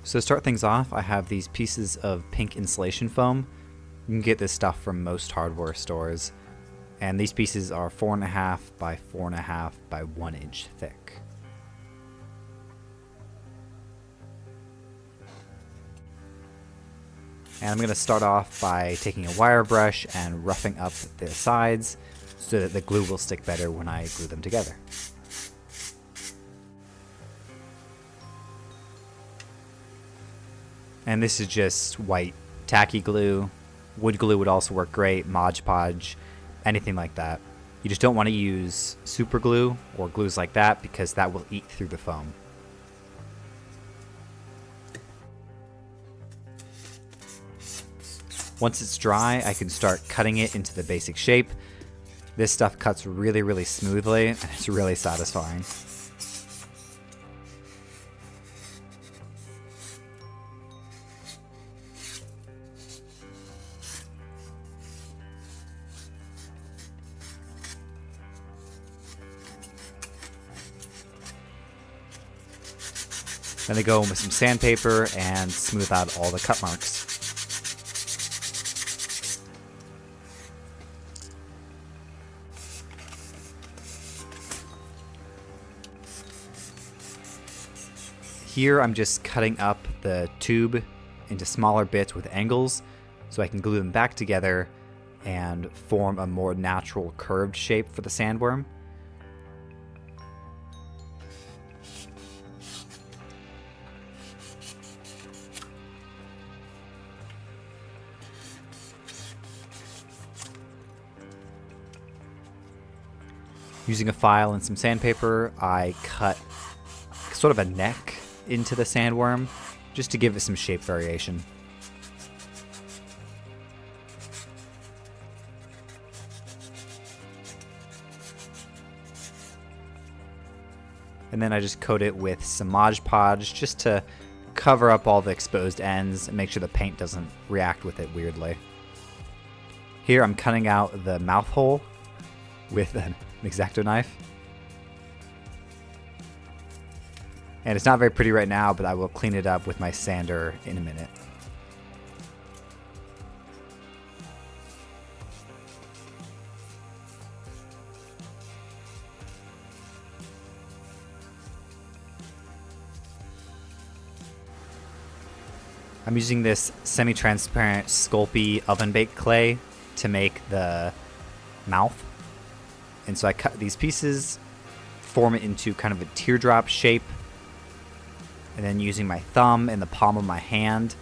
So to start things off, I have these pieces of pink insulation foam. You can get this stuff from most hardware stores. And these pieces are 4.5 by 4.5 by 1 inch thick. And I'm going to start off by taking a wire brush and roughing up the sides so that the glue will stick better when I glue them together. And this is just white tacky glue. Wood glue would also work great, Mod Podge, anything like that. You just don't want to use super glue or glues like that because that will eat through the foam. Once it's dry, I can start cutting it into the basic shape. This stuff cuts really, really smoothly, and it's really satisfying. Then I go in with some sandpaper and smooth out all the cut marks. Here I'm just cutting up the tube into smaller bits with angles so I can glue them back together and form a more natural curved shape for the sandworm. Using a file and some sandpaper, I cut sort of a neck into the sandworm just to give it some shape variation. And then I just coat it with some Mod Podge just to cover up all the exposed ends and make sure the paint doesn't react with it weirdly. Here I'm cutting out the mouth hole with an X-Acto knife. And it's not very pretty right now, but I will clean it up with my sander in a minute. I'm using this semi-transparent Sculpey oven-baked clay to make the mouth. And so I cut these pieces, form it into kind of a teardrop shape, and then using my thumb and the palm of my hand,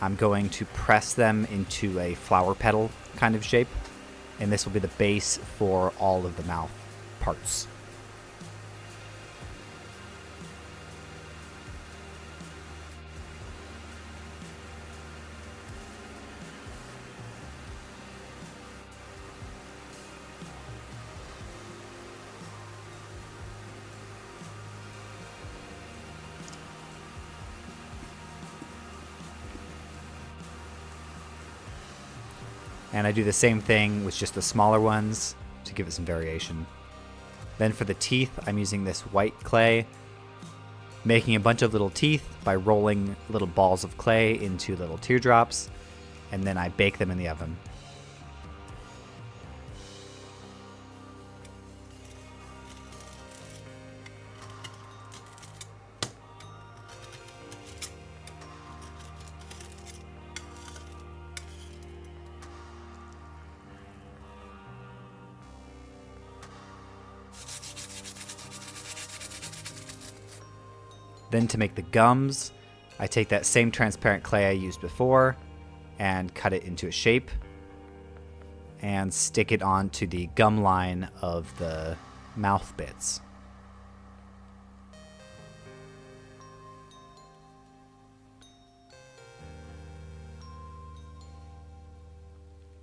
I'm going to press them into a flower petal kind of shape. And this will be the base for all of the mouth parts. And I do the same thing with just the smaller ones to give it some variation. Then for the teeth, I'm using this white clay, making a bunch of little teeth by rolling little balls of clay into little teardrops, and then I bake them in the oven. Then to make the gums, I take that same transparent clay I used before and cut it into a shape and stick it onto the gum line of the mouth bits.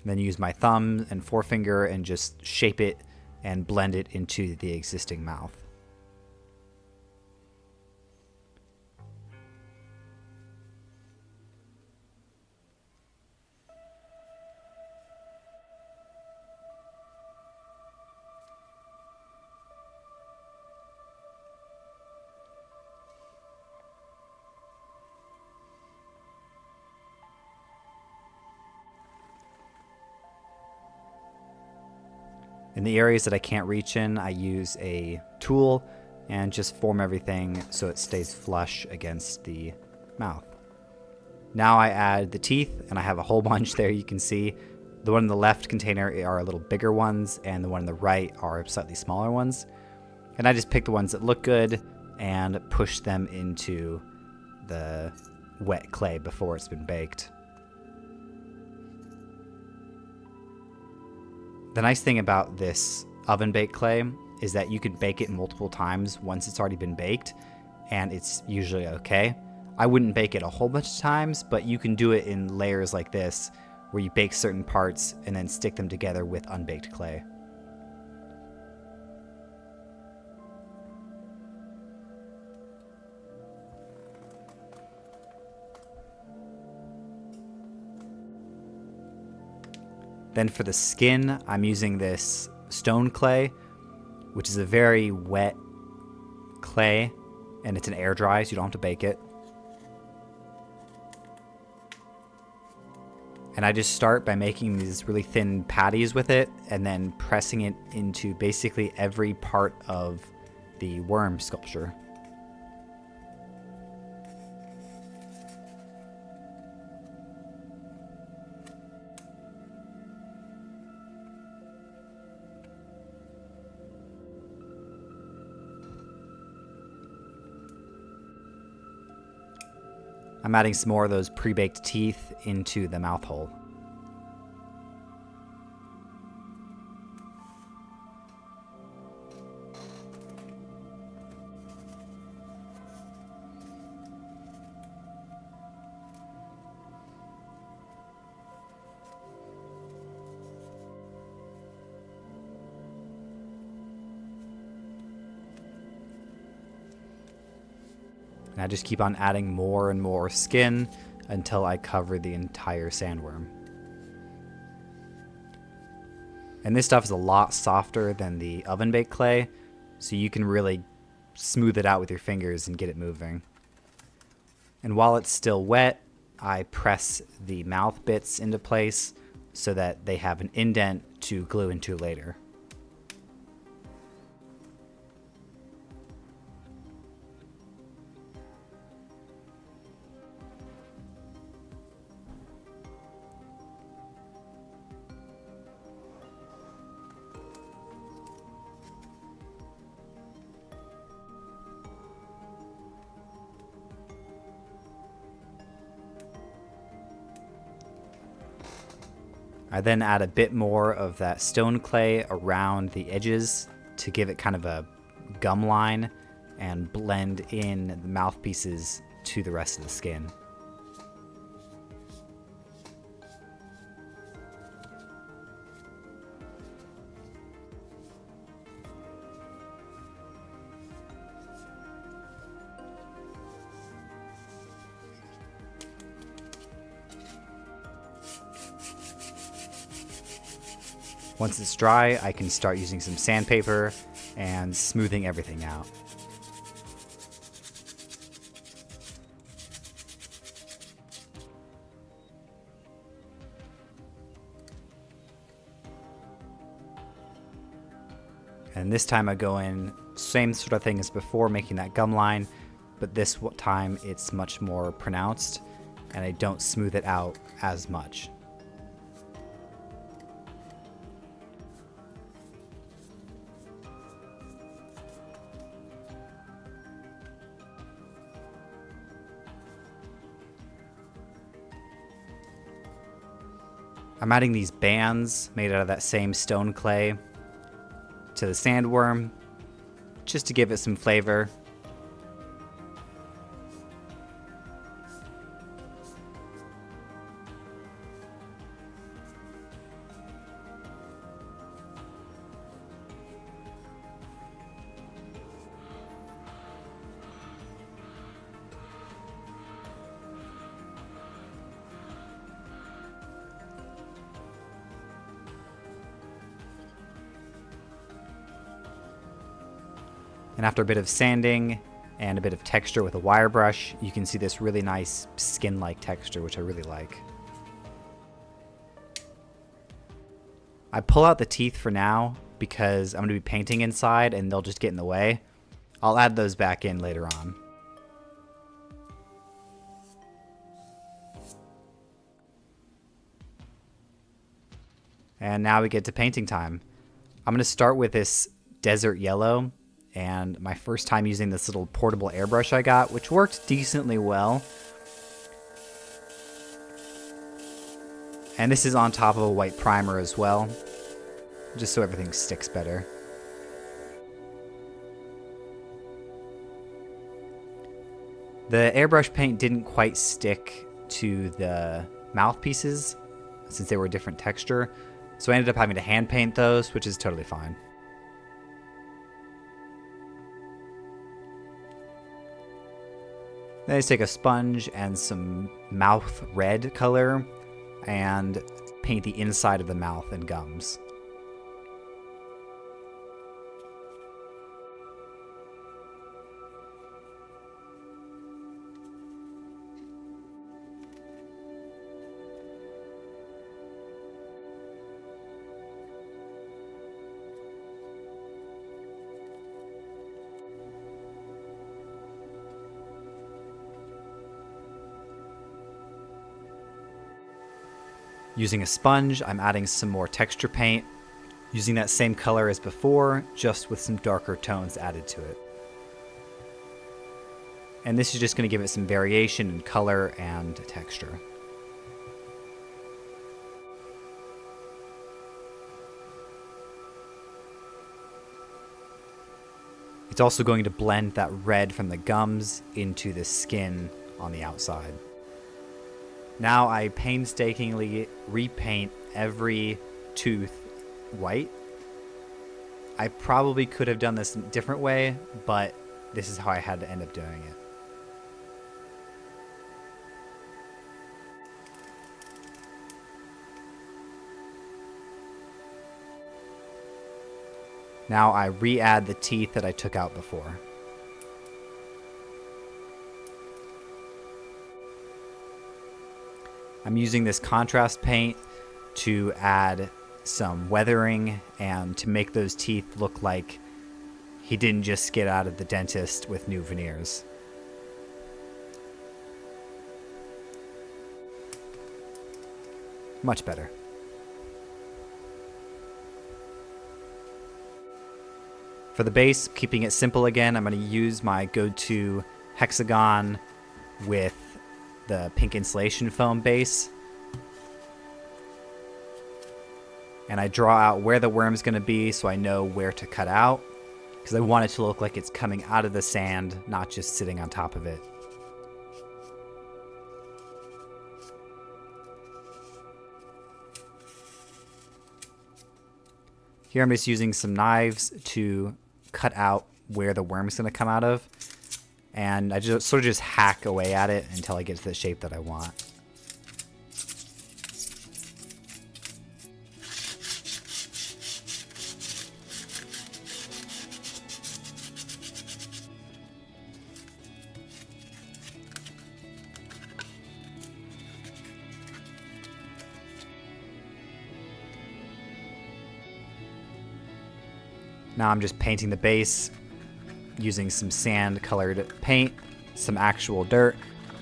Then use my thumb and forefinger and just shape it and blend it into the existing mouth. In the areas that I can't reach in, I use a tool and just form everything so it stays flush against the mouth. Now I add the teeth, and I have a whole bunch there you can see. The one in the left container are a little bigger ones, and the one on the right are slightly smaller ones. And I just pick the ones that look good and push them into the wet clay before it's been baked. The nice thing about this oven baked clay is that you can bake it multiple times once it's already been baked, and it's usually okay. I wouldn't bake it a whole bunch of times, but you can do it in layers like this, where you bake certain parts and then stick them together with unbaked clay. Then for the skin, I'm using this stone clay, which is a very wet clay, and it's an air dry, so you don't have to bake it. And I just start by making these really thin patties with it and then pressing it into basically every part of the worm sculpture. I'm adding some more of those pre-baked teeth into the mouth hole. And I just keep on adding more and more skin until I cover the entire sandworm. And this stuff is a lot softer than the oven baked clay, so you can really smooth it out with your fingers and get it moving. And while it's still wet, I press the mouth bits into place so that they have an indent to glue into later. I then add a bit more of that stone clay around the edges to give it kind of a gum line and blend in the mouthpieces to the rest of the skin. Once it's dry, I can start using some sandpaper and smoothing everything out. And this time I go in, same sort of thing as before, making that gum line, but this time it's much more pronounced and I don't smooth it out as much. I'm adding these bands made out of that same stone clay to the sandworm, just to give it some flavor. And after a bit of sanding and a bit of texture with a wire brush, you can see this really nice skin-like texture, which I really like. I pull out the teeth for now, because I'm going to be painting inside and they'll just get in the way. I'll add those back in later on. And now we get to painting time. I'm going to start with this desert yellow, and my first time using this little portable airbrush I got, which worked decently well. And this is on top of a white primer as well, just so everything sticks better. The airbrush paint didn't quite stick to the mouthpieces since they were a different texture, so I ended up having to hand paint those, which is totally fine. Then I just take a sponge and some mouth red color and paint the inside of the mouth and gums. Using a sponge, I'm adding some more texture paint, using that same color as before, just with some darker tones added to it. And this is just going to give it some variation in color and texture. It's also going to blend that red from the gums into the skin on the outside. Now I painstakingly repaint every tooth white. I probably could have done this a different way, but this is how I had to end up doing it. Now I re-add the teeth that I took out before. I'm using this contrast paint to add some weathering and to make those teeth look like he didn't just get out of the dentist with new veneers. Much better. For the base, keeping it simple again, I'm going to use my go-to hexagon with the pink insulation foam base. And I draw out where the worm's going to be so I know where to cut out, because I want it to look like it's coming out of the sand, not just sitting on top of it. Here I'm just using some knives to cut out where the worm's going to come out of. And I just sort of just hack away at it until I get to the shape that I want. Now I'm just painting the base using some sand colored paint, some actual dirt,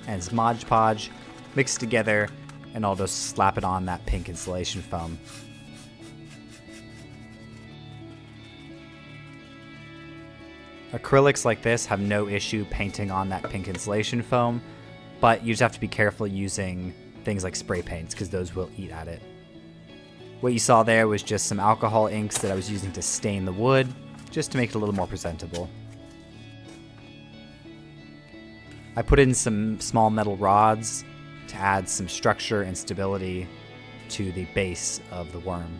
and some Mod Podge mixed together, and I'll just slap it on that pink insulation foam. Acrylics like this have no issue painting on that pink insulation foam, but you just have to be careful using things like spray paints because those will eat at it. What you saw there was just some alcohol inks that I was using to stain the wood, just to make it a little more presentable. I put in some small metal rods to add some structure and stability to the base of the worm.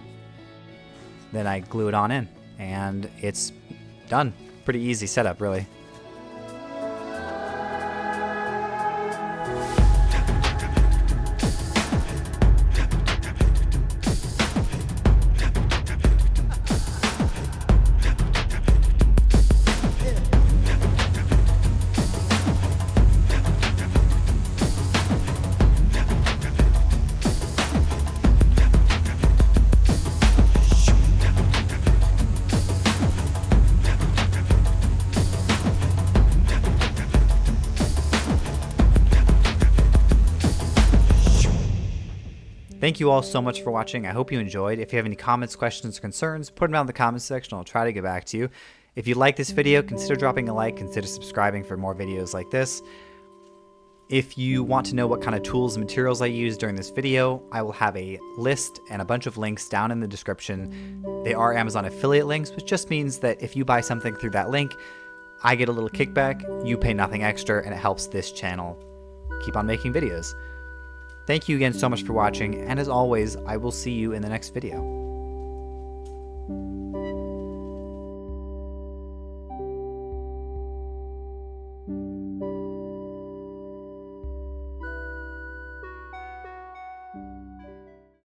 Then I glue it on in, and it's done. Pretty easy setup, really. Thank you all so much for watching. I hope you enjoyed. If you have any comments, questions, or concerns, put them down in the comments section. I'll try to get back to you. If you like this video, consider dropping a like, consider subscribing for more videos like this. If you want to know what kind of tools and materials I use during this video, I will have a list and a bunch of links down in the description. They are Amazon affiliate links, which just means that if you buy something through that link, I get a little kickback, you pay nothing extra, and it helps this channel keep on making videos. Thank you again so much for watching, and as always, I will see you in the next video.